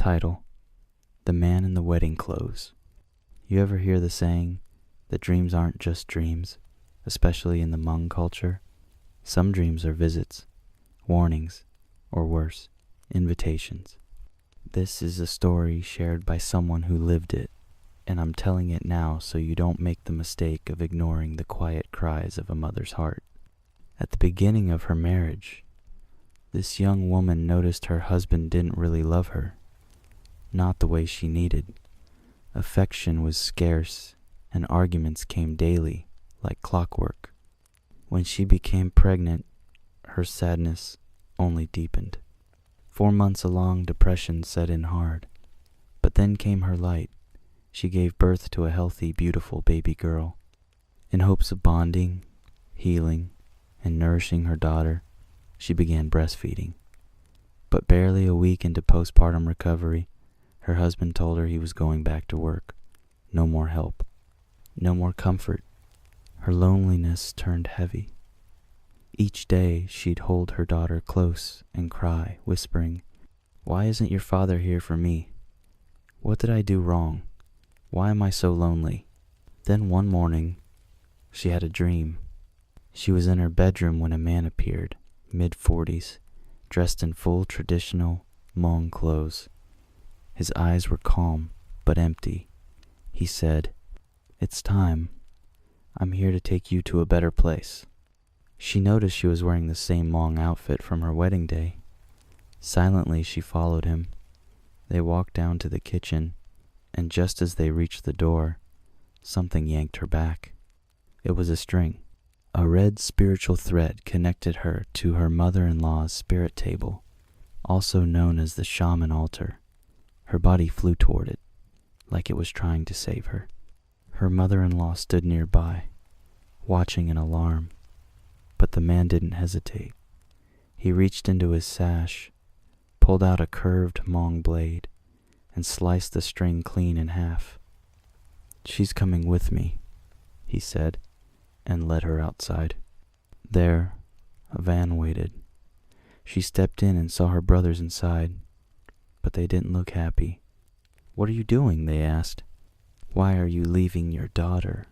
Title: The Man in the Wedding Clothes. You ever hear the saying that dreams aren't just dreams, especially in the Hmong culture? Some dreams are visits, warnings, or worse, invitations. This is a story shared by someone who lived it, and I'm telling it now so you don't make the mistake of ignoring the quiet cries of a mother's heart. At the beginning of her marriage, this young woman noticed her husband didn't really love her, not the way she needed. Affection was scarce, and arguments came daily, like clockwork. When she became pregnant, her sadness only deepened. 4 months along, depression set in hard. But then came her light. She gave birth to a healthy, beautiful baby girl. In hopes of bonding, healing, and nourishing her daughter, she began breastfeeding. But barely a week into postpartum recovery, her husband told her he was going back to work. No more help. No more comfort. Her loneliness turned heavy. Each day she'd hold her daughter close and cry, whispering, "Why isn't your father here for me? What did I do wrong? Why am I so lonely?" Then one morning, she had a dream. She was in her bedroom when a man appeared, mid-40s, dressed in full traditional Hmong clothes. His eyes were calm but empty. He said, "It's time. I'm here to take you to a better place." She noticed she was wearing the same Hmong outfit from her wedding day. Silently, she followed him. They walked down to the kitchen, and just as they reached the door, something yanked her back. It was a string. A red spiritual thread connected her to her mother-in-law's spirit table, also known as the shaman altar. Her body flew toward it, like it was trying to save her. Her mother-in-law stood nearby, watching in alarm, but the man didn't hesitate. He reached into his sash, pulled out a curved Hmong blade, and sliced the string clean in half. "She's coming with me," he said, and led her outside. There, a van waited. She stepped in and saw her brothers inside, but they didn't look happy. "What are you doing?" they asked. "Why are you leaving your daughter?"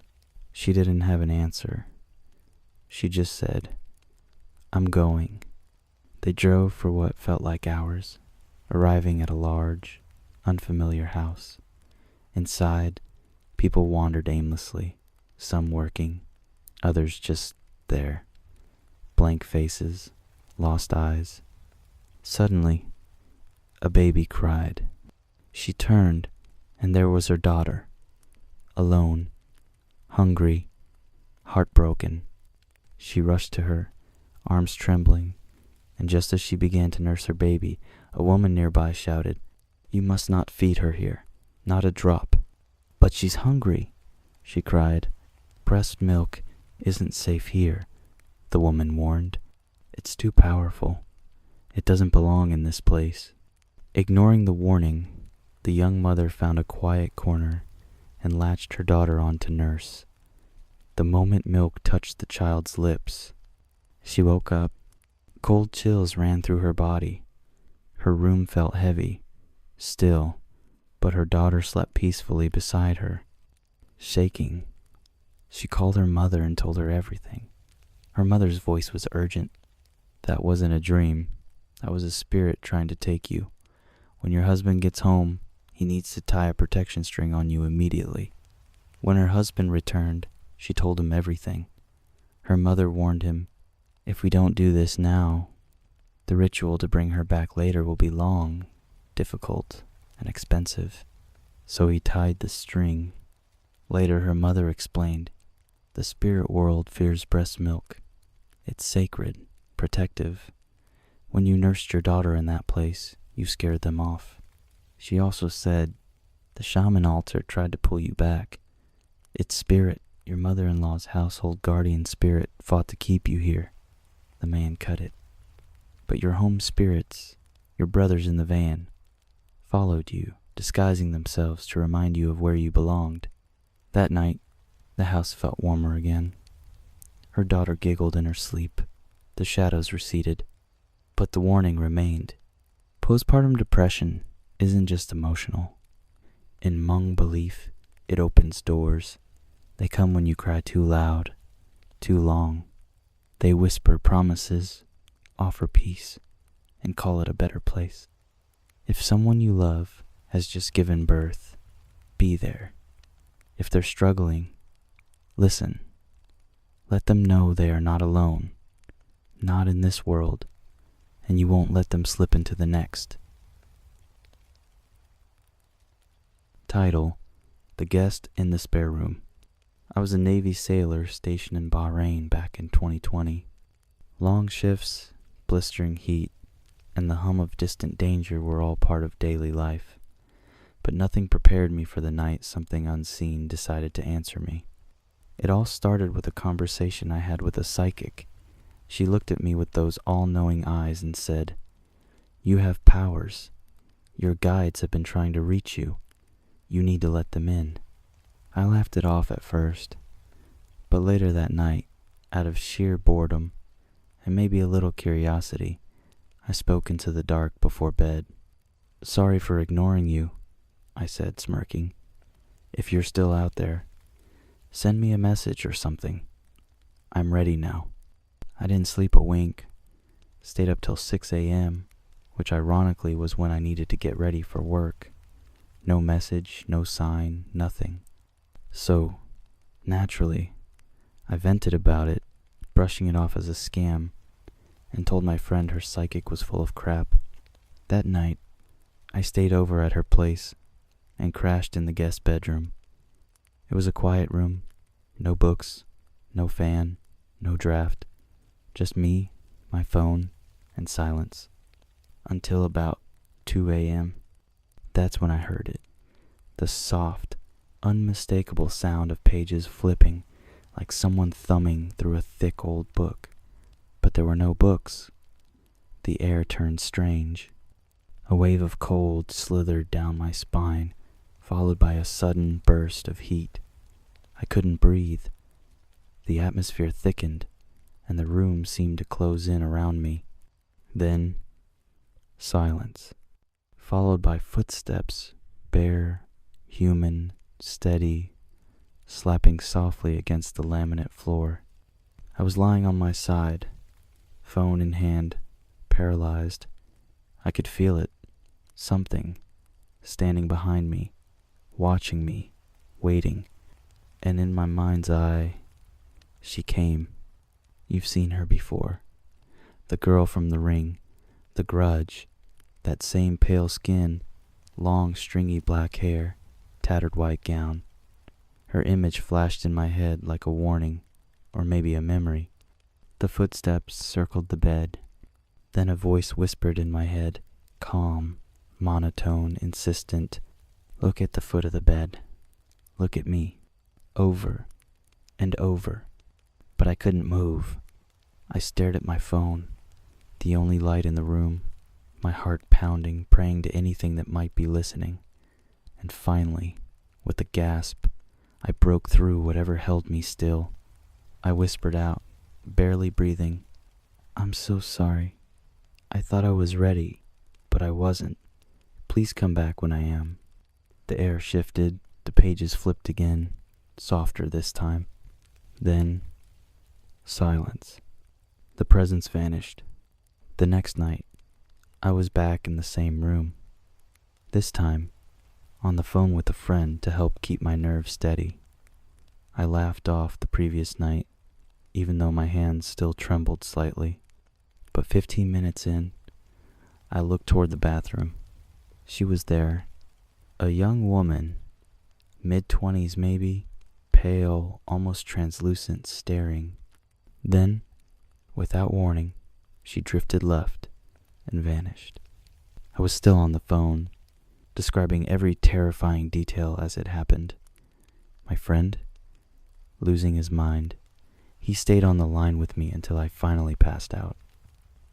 She didn't have an answer. She just said, "I'm going." They drove for what felt like hours, arriving at a large, unfamiliar house. Inside, people wandered aimlessly, some working, others just there. Blank faces, lost eyes. Suddenly, a baby cried. She turned, and there was her daughter, alone, hungry, heartbroken. She rushed to her, arms trembling, and just as she began to nurse her baby, a woman nearby shouted, "You must not feed her here, not a drop." "But she's hungry," she cried. "Breast milk isn't safe here," the woman warned. "It's too powerful. It doesn't belong in this place." Ignoring the warning, the young mother found a quiet corner and latched her daughter on to nurse. The moment milk touched the child's lips, she woke up. Cold chills ran through her body. Her room felt heavy, still, but her daughter slept peacefully beside her. Shaking, she called her mother and told her everything. Her mother's voice was urgent. "That wasn't a dream. That was a spirit trying to take you. When your husband gets home, he needs to tie a protection string on you immediately." When her husband returned, she told him everything. Her mother warned him, "If we don't do this now, the ritual to bring her back later will be long, difficult, and expensive." So he tied the string. Later, her mother explained, "The spirit world fears breast milk. It's sacred, protective. When you nursed your daughter in that place, you scared them off." She also said, "The shaman altar tried to pull you back. Its spirit, your mother-in-law's household guardian spirit, fought to keep you here." The man cut it. "But your home spirits, your brothers in the van, followed you, disguising themselves to remind you of where you belonged." That night, the house felt warmer again. Her daughter giggled in her sleep. The shadows receded, but the warning remained. Postpartum depression isn't just emotional. In Hmong belief, it opens doors. They come when you cry too loud, too long. They whisper promises, offer peace, and call it a better place. If someone you love has just given birth, be there. If they're struggling, listen. Let them know they are not alone, not in this world, and you won't let them slip into the next. Title: The Guest in the Spare Room. I was a Navy sailor stationed in Bahrain back in 2020. Long shifts, blistering heat, and the hum of distant danger were all part of daily life. But nothing prepared me for the night something unseen decided to answer me. It all started with a conversation I had with a psychic. She looked at me with those all-knowing eyes and said, "You have powers. Your guides have been trying to reach you. You need to let them in." I laughed it off at first, but later that night, out of sheer boredom and maybe a little curiosity, I spoke into the dark before bed. "Sorry for ignoring you," I said, smirking. "If you're still out there, send me a message or something. I'm ready now." I didn't sleep a wink, stayed up till 6 a.m., which ironically was when I needed to get ready for work. No message, no sign, nothing. So, naturally, I vented about it, brushing it off as a scam, and told my friend her psychic was full of crap. That night, I stayed over at her place and crashed in the guest bedroom. It was a quiet room, no books, no fan, no draft, just me, my phone, and silence. Until about 2 a.m. That's when I heard it. The soft, unmistakable sound of pages flipping like someone thumbing through a thick old book. But there were no books. The air turned strange. A wave of cold slithered down my spine, followed by a sudden burst of heat. I couldn't breathe. The atmosphere thickened, and the room seemed to close in around me. Then, silence, followed by footsteps, bare, human, steady, slapping softly against the laminate floor. I was lying on my side, phone in hand, paralyzed. I could feel it, something, standing behind me, watching me, waiting. And in my mind's eye, she came. You've seen her before. The girl from The Ring, The Grudge, that same pale skin, long stringy black hair, tattered white gown. Her image flashed in my head like a warning, or maybe a memory. The footsteps circled the bed. Then a voice whispered in my head, calm, monotone, insistent. "Look at the foot of the bed. Look at me." Over and over. But I couldn't move. I stared at my phone, the only light in the room, my heart pounding, praying to anything that might be listening. And finally, with a gasp, I broke through whatever held me still. I whispered out, barely breathing, "I'm so sorry. I thought I was ready, but I wasn't. Please come back when I am." The air shifted, the pages flipped again, softer this time. Then, silence. The presence vanished. The next night, I was back in the same room. This time, on the phone with a friend to help keep my nerves steady. I laughed off the previous night, even though my hands still trembled slightly. But 15 minutes in, I looked toward the bathroom. She was there, a young woman, mid-20s maybe, pale, almost translucent, staring. Then, without warning, she drifted left and vanished. I was still on the phone, describing every terrifying detail as it happened. My friend, losing his mind, he stayed on the line with me until I finally passed out.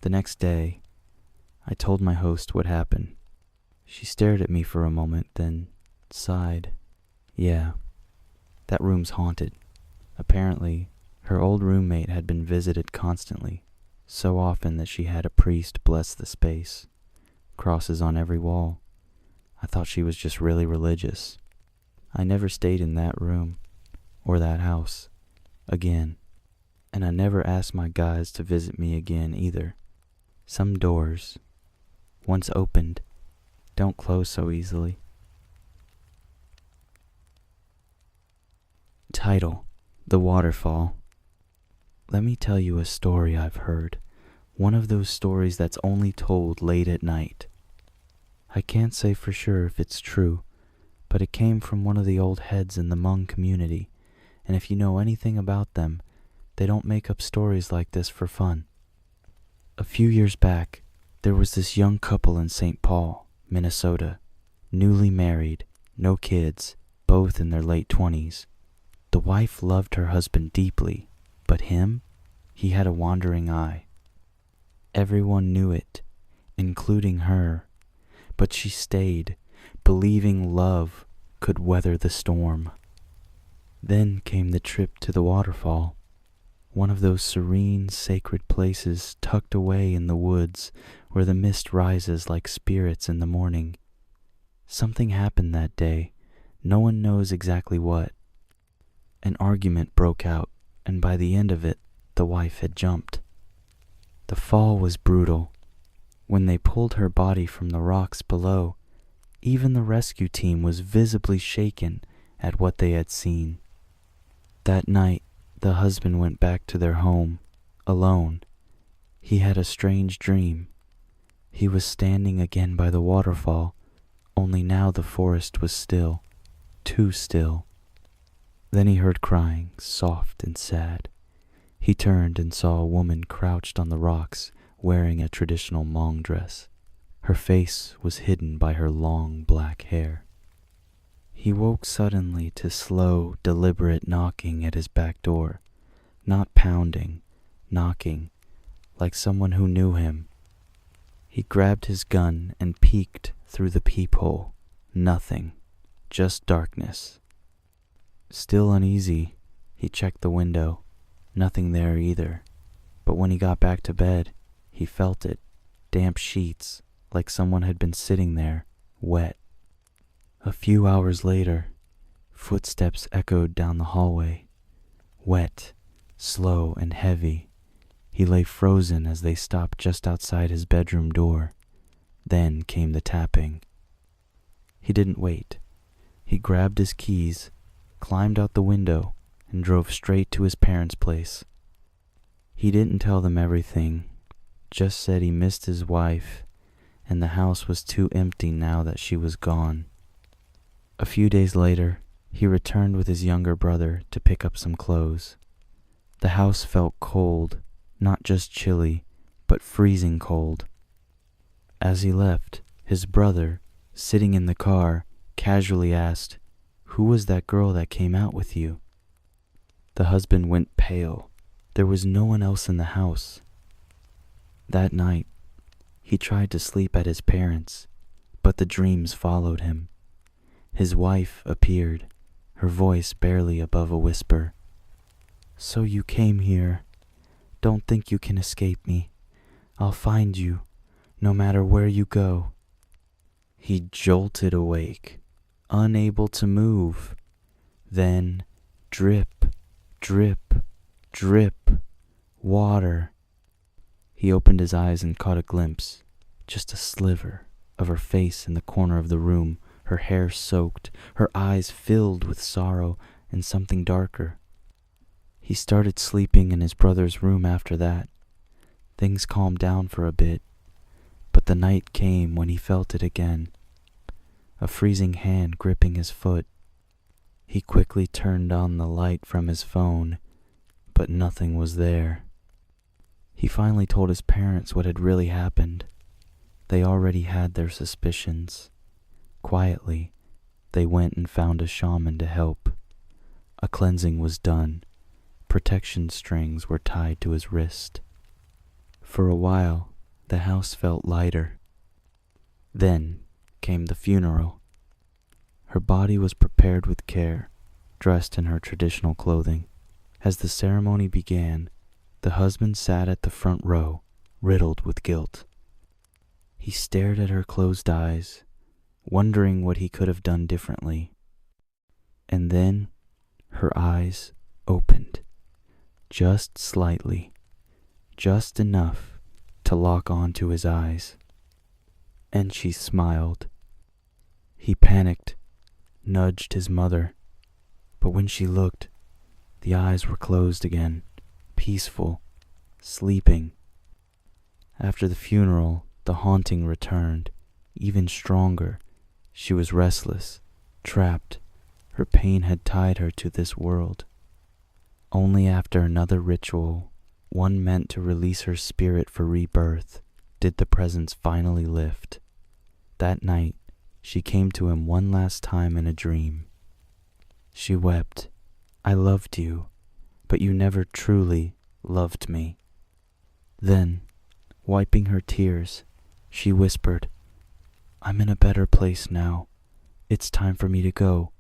The next day, I told my host what happened. She stared at me for a moment, then sighed. "Yeah, that room's haunted. Apparently, her old roommate had been visited constantly, so often that she had a priest bless the space. Crosses on every wall. I thought she was just really religious. I never stayed in that room or that house again, and I never asked my guides to visit me again either. Some doors, once opened, don't close so easily. Title: The Waterfall. Let me tell you a story I've heard. One of those stories that's only told late at night. I can't say for sure if it's true, but it came from one of the old heads in the Hmong community, and if you know anything about them, they don't make up stories like this for fun. A few years back, there was this young couple in St. Paul, Minnesota, newly married, no kids, both in their late 20s. The wife loved her husband deeply, but him, he had a wandering eye. Everyone knew it, including her, but she stayed, believing love could weather the storm. Then came the trip to the waterfall, one of those serene, sacred places tucked away in the woods where the mist rises like spirits in the morning. Something happened that day, no one knows exactly what. An argument broke out, and by the end of it, the wife had jumped. The fall was brutal. When they pulled her body from the rocks below, even the rescue team was visibly shaken at what they had seen. That night, the husband went back to their home, alone. He had a strange dream. He was standing again by the waterfall, only now the forest was still, too still. Then he heard crying, soft and sad. He turned and saw a woman crouched on the rocks, wearing a traditional Hmong dress. Her face was hidden by her long black hair. He woke suddenly to slow, deliberate knocking at his back door. Not pounding, knocking, like someone who knew him. He grabbed his gun and peeked through the peephole. Nothing, just darkness. Still uneasy, he checked the window. Nothing there either. But when he got back to bed, he felt it. Damp sheets, like someone had been sitting there, wet. A few hours later, footsteps echoed down the hallway. Wet, slow, and heavy. He lay frozen as they stopped just outside his bedroom door. Then came the tapping. He didn't wait. He grabbed his keys, climbed out the window, and drove straight to his parents' place. He didn't tell them everything, just said he missed his wife, and the house was too empty now that she was gone. A few days later, he returned with his younger brother to pick up some clothes. The house felt cold, not just chilly, but freezing cold. As he left, his brother, sitting in the car, casually asked, "Who was that girl that came out with you?" The husband went pale. There was no one else in the house. That night, he tried to sleep at his parents', but the dreams followed him. His wife appeared, her voice barely above a whisper. "So you came here. Don't think you can escape me. I'll find you, no matter where you go." He jolted awake, unable to move. Then, drip, drip, drip, water. He opened his eyes and caught a glimpse, just a sliver, of her face in the corner of the room, her hair soaked, her eyes filled with sorrow and something darker. He started sleeping in his brother's room after that. Things calmed down for a bit, but the night came when he felt it again, a freezing hand gripping his foot. He quickly turned on the light from his phone, but nothing was there. He finally told his parents what had really happened. They already had their suspicions. Quietly, they went and found a shaman to help. A cleansing was done. Protection strings were tied to his wrist. For a while, the house felt lighter. Then came the funeral. Her body was prepared with care, dressed in her traditional clothing. As the ceremony began, the husband sat at the front row, riddled with guilt. He stared at her closed eyes, wondering what he could have done differently. And then her eyes opened, just slightly, just enough to lock onto his eyes. And she smiled. He panicked, nudged his mother, but when she looked, the eyes were closed again, peaceful, sleeping. After the funeral, the haunting returned, even stronger. She was restless, trapped. Her pain had tied her to this world. Only after another ritual, one meant to release her spirit for rebirth, did the presence finally lift. That night, she came to him one last time in a dream. She wept. "I loved you, but you never truly loved me." Then, wiping her tears, she whispered, "I'm in a better place now. It's time for me to go."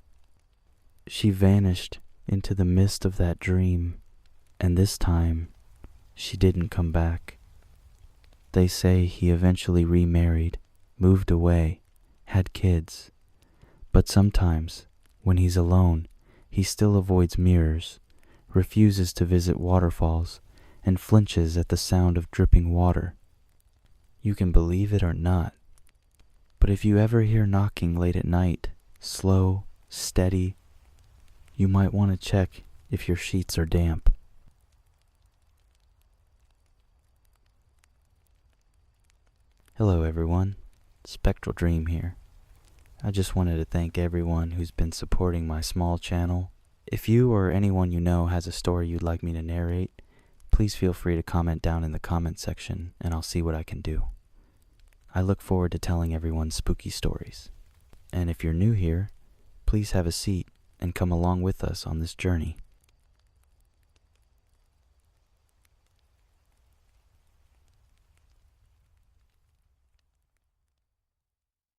She vanished into the mist of that dream, and this time, she didn't come back. They say he eventually remarried, moved away, had kids, but sometimes, when he's alone, he still avoids mirrors, refuses to visit waterfalls, and flinches at the sound of dripping water. You can believe it or not, but if you ever hear knocking late at night, slow, steady, you might want to check if your sheets are damp. Hello everyone, Spectral Dream here. I just wanted to thank everyone who's been supporting my small channel. If you or anyone you know has a story you'd like me to narrate, please feel free to comment down in the comment section and I'll see what I can do. I look forward to telling everyone spooky stories. And if you're new here, please have a seat and come along with us on this journey.